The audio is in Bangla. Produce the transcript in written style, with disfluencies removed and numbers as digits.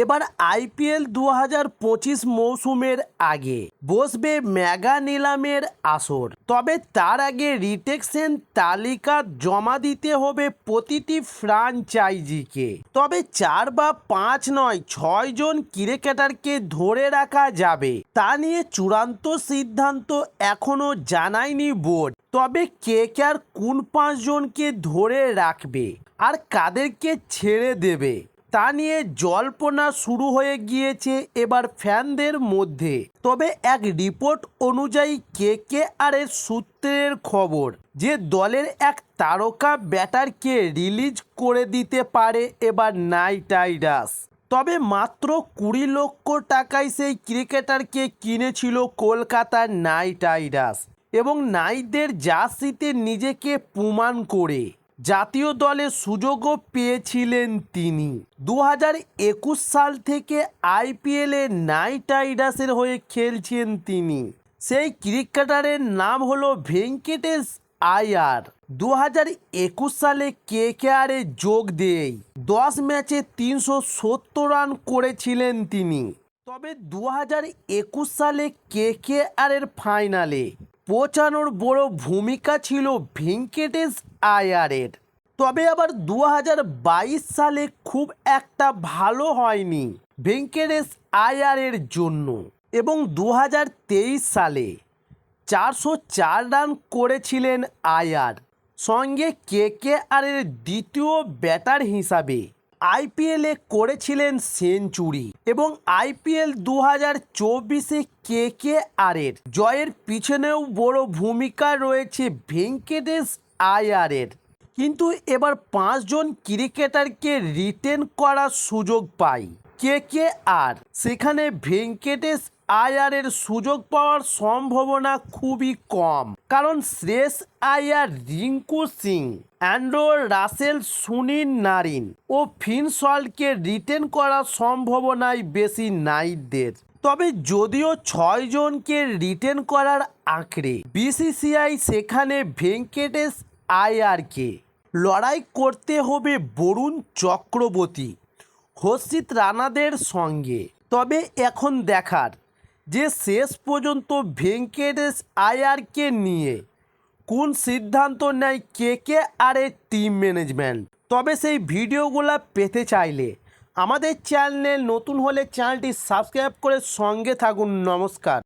এবার আইপিএল 2025 মৌসুমের আগে বসবে মেগা নিলামের আসর। তবে তার আগে রিটেকশন তালিকা জমা দিতে হবে প্রতিটি ফ্র্যাঞ্চাইজিকে। তবে 4 বা 5 নয় 6 জন ক্রিকেটারকে ধরে রাখা যাবে তা নিয়ে চূড়ান্ত সিদ্ধান্ত এখনও জানায়নি বোর্ড। তবে কেকেআর কোন 5 জনকে ধরে রাখবে আর কাদেরকে ছেড়ে দেবে তা নিয়ে জল্পনা শুরু হয়ে গিয়েছে এবার ফ্যানদের মধ্যে। তবে এক রিপোর্ট অনুযায়ী কেকেআরের সূত্রের খবর যে দলের এক তারকা ব্যাটারকে রিলিজ করে দিতে পারে এবার নাইট রাইডার্স। তবে মাত্র 20 লক্ষ টাকায় সেই ক্রিকেটারকে কিনেছিল কলকাতা নাইট রাইডার্স এবং নাইটদের জার্সিতে নিজেকে প্রমাণ করে জাতীয় দলে সুযোগও পেয়েছিলেন তিনি। 2021 সাল থেকে আইপিএলে নাইট রাইডার্সের হয়ে খেলছেন তিনি। সেই ক্রিকেটারের নাম হলো ভেঙ্কটেশ আয়ার। 2021 সালে কেকেআরে যোগ দেয় 10 ম্যাচে 370 রান করেছিলেন তিনি। তবে 2021 সালে কেকেআরের ফাইনালে পৌঁছানোর বড় ভূমিকা ছিল ভেঙ্কটেশ আয়ারের। তবে আবার 2022 সালে খুব একটা ভালো হয়নি ভেঙ্কটেশ আয়ারের জন্য এবং 2023 সালে 404 রান করেছিলেন আয়ার। সঙ্গে কেকেআরের দ্বিতীয় ব্যাটার হিসাবে আইপিএলে করেছিলেন সেঞ্চুরি এবং আইপিএল 2024-এ কেকেআরের জয়ের পিছনেও বড় ভূমিকা রয়েছে ভেঙ্কটেশ আয়ারের। কিন্তু এবার 5 জন ক্রিকেটারকে রিটেন করার সুযোগ পায় কেকেআর। সেখানে ভেঙ্কটেশ আয়ারের সুযোগ পাওয়ার সম্ভাবনা খুবই কম, কারণ Shreyas Iyer, Rinku Singh, Andre Russell, Sunil Narine ও ফিন সল্টকে রিটেন করার সম্ভাবনাই বেশি নাইটদের। তবে যদিও 6 জনকে রিটেন করার আঁকড়ে বিসিসিআই, সেখানে ভেঙ্কটেশ আয়ারকে লড়াই করতে হবে বরুণ চক্রবর্তী, হর্ষিত রানাদের সঙ্গে। তবে এখন দেখার যে শেষ পর্যন্ত ভেঙ্কটেশ আয়ারকে নিয়ে কোন সিদ্ধান্ত নেয় কেকেআরের টিম ম্যানেজমেন্ট। তবে সেই ভিডিওগুলো পেতে চাইলে আমাদের চ্যানেলে নতুন হলে চ্যানেলটি সাবস্ক্রাইব করে সঙ্গে থাকুন। নমস্কার।